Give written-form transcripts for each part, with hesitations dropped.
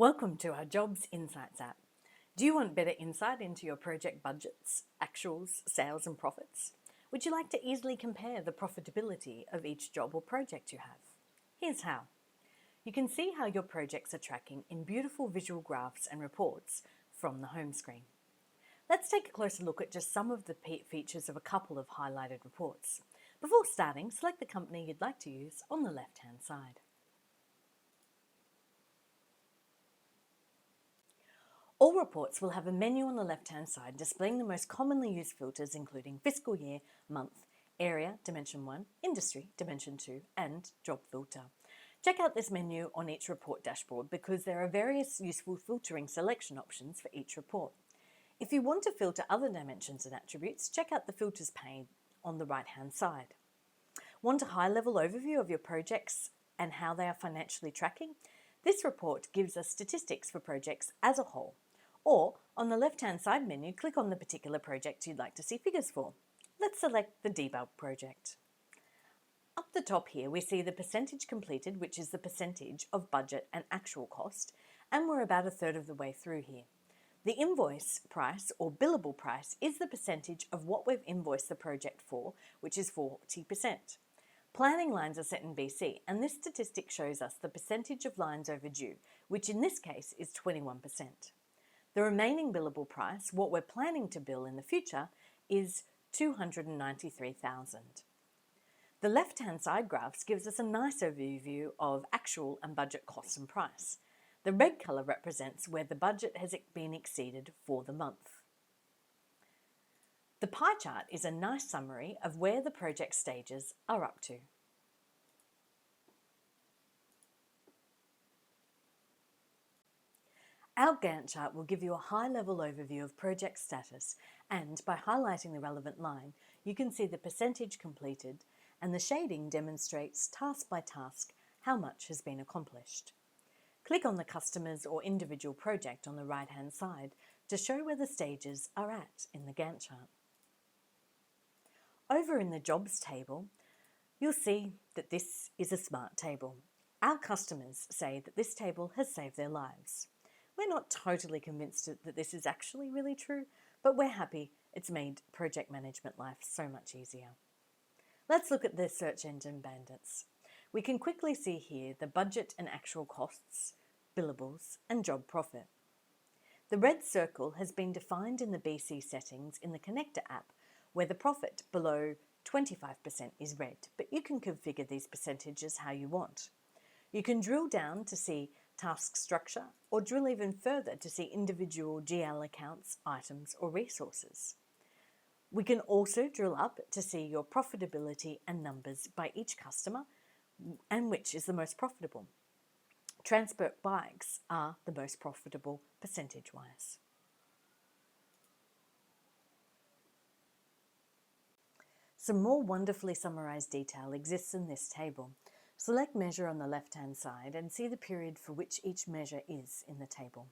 Welcome to our Jobs Insights app. Do you want better insight into your project budgets, actuals, sales and profits? Would you like to easily compare the profitability of each job or project you have? Here's how. You can see how your projects are tracking in beautiful visual graphs and reports from the home screen. Let's take a closer look at just some of the features of a couple of highlighted reports. Before starting, select the company you'd like to use on the left-hand side. All reports will have a menu on the left-hand side displaying the most commonly used filters including fiscal year, month, area, dimension 1, industry, dimension 2, and job filter. Check out this menu on each report dashboard because there are various useful filtering selection options for each report. If you want to filter other dimensions and attributes, check out the filters pane on the right-hand side. Want a high-level overview of your projects and how they are financially tracking? This report gives us statistics for projects as a whole. Or, on the left-hand side menu, click on the particular project you'd like to see figures for. Let's select the debug project. Up the top here, we see the percentage completed, which is the percentage of budget and actual cost, and we're about a third of the way through here. The invoice price, or billable price, is the percentage of what we've invoiced the project for, which is 40%. Planning lines are set in BC, and this statistic shows us the percentage of lines overdue, which in this case is 21%. The remaining billable price, what we're planning to bill in the future, is $293,000. The left-hand side graphs gives us a nice overview of actual and budget cost and price. The red colour represents where the budget has been exceeded for the month. The pie chart is a nice summary of where the project stages are up to. Our Gantt chart will give you a high-level overview of project status, and by highlighting the relevant line, you can see the percentage completed, and the shading demonstrates task by task how much has been accomplished. Click on the customer's or individual project on the right-hand side to show where the stages are at in the Gantt chart. Over in the Jobs table, you'll see that this is a smart table. Our customers say that this table has saved their lives. We're not totally convinced that this is actually really true, but we're happy it's made project management life so much easier. Let's look at the search engine bandits. We can quickly see here the budget and actual costs, billables, and job profit. The red circle has been defined in the BC settings in the Connector app, where the profit below 25% is red, but you can configure these percentages how you want. You can drill down to see task structure, or drill even further to see individual GL accounts, items, or resources. We can also drill up to see your profitability and numbers by each customer and which is the most profitable. Transport bikes are the most profitable percentage-wise. Some more wonderfully summarised detail exists in this table. Select measure on the left-hand side and see the period for which each measure is in the table.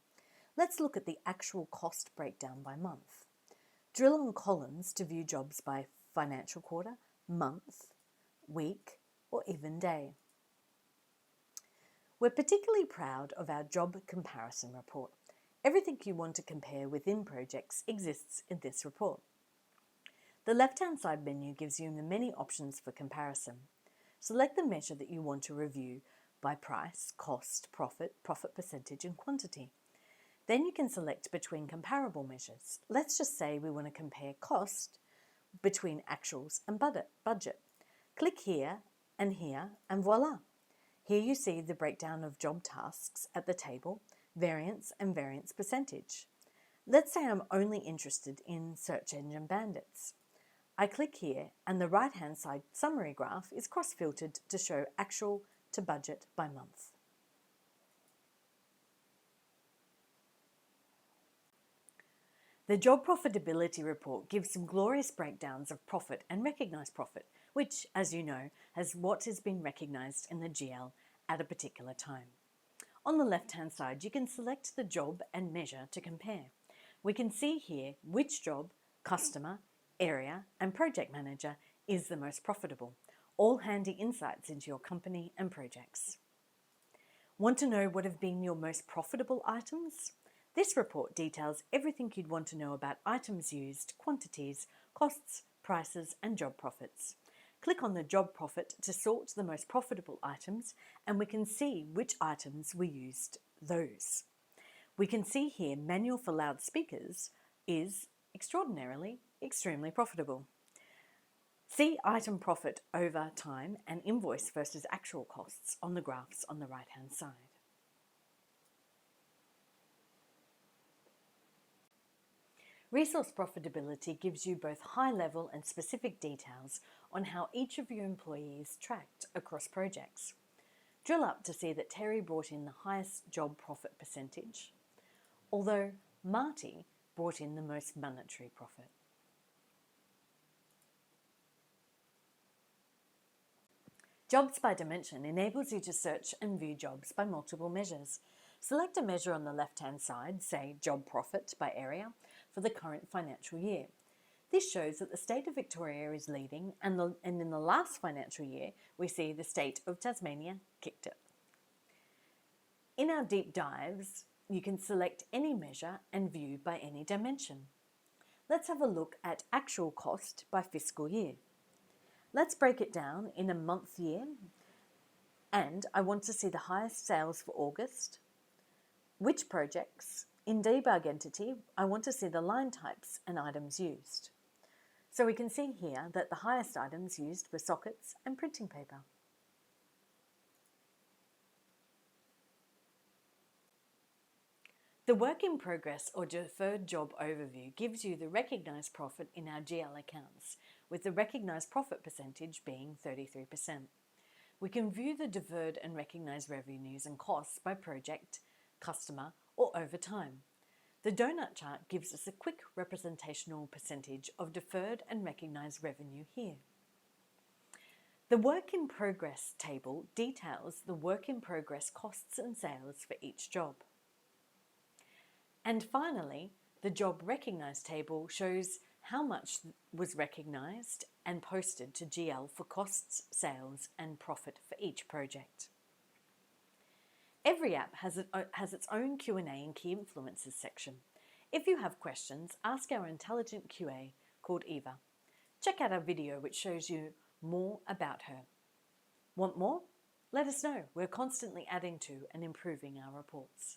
Let's look at the actual cost breakdown by month. Drill on columns to view jobs by financial quarter, month, week, or even day. We're particularly proud of our job comparison report. Everything you want to compare within projects exists in this report. The left-hand side menu gives you the many options for comparison. Select the measure that you want to review by price, cost, profit, profit percentage, and quantity. Then you can select between comparable measures. Let's just say we want to compare cost between actuals and budget. Click here, and voila! Here you see the breakdown of job tasks at the table, variance and variance percentage. Let's say I'm only interested in search engine bandits. I click here and the right-hand side summary graph is cross-filtered to show actual to budget by month. The Job Profitability Report gives some glorious breakdowns of profit and recognised profit, which, as you know, has what has been recognised in the GL at a particular time. On the left-hand side, you can select the job and measure to compare. We can see here which job, customer, area and project manager is the most profitable, all handy insights into your company and projects. Want to know what have been your most profitable items? This report details everything you'd want to know about items used, quantities, costs, prices, and job profits. Click on the job profit to sort the most profitable items, and we can see which items we used those. We can see here manual for loudspeakers is extremely profitable. See item profit over time and invoice versus actual costs on the graphs on the right-hand side. Resource profitability gives you both high-level and specific details on how each of your employees tracked across projects. Drill up to see that Terry brought in the highest job profit percentage, although Marty brought in the most monetary profit. Jobs by dimension enables you to search and view jobs by multiple measures. Select a measure on the left-hand side, say job profit by area, for the current financial year. This shows that the state of Victoria is leading, and in the last financial year, we see the state of Tasmania kicked it. In our deep dives, you can select any measure and view by any dimension. Let's have a look at actual cost by fiscal year. Let's break it down in a month year, and I want to see the highest sales for August, which projects. In debug entity, I want to see the line types and items used. So we can see here that the highest items used were sockets and printing paper. The work in progress or deferred job overview gives you the recognised profit in our GL accounts, with the recognised profit percentage being 33%. We can view the deferred and recognised revenues and costs by project, customer, or over time. The donut chart gives us a quick representational percentage of deferred and recognised revenue here. The work in progress table details the work in progress costs and sales for each job. And finally, the job recognised table shows how much was recognised and posted to GL for costs, sales, and profit for each project. Every app has its own Q&A and key influencers section. If you have questions, ask our intelligent QA called Eva. Check out our video which shows you more about her. Want more? Let us know. We're constantly adding to and improving our reports.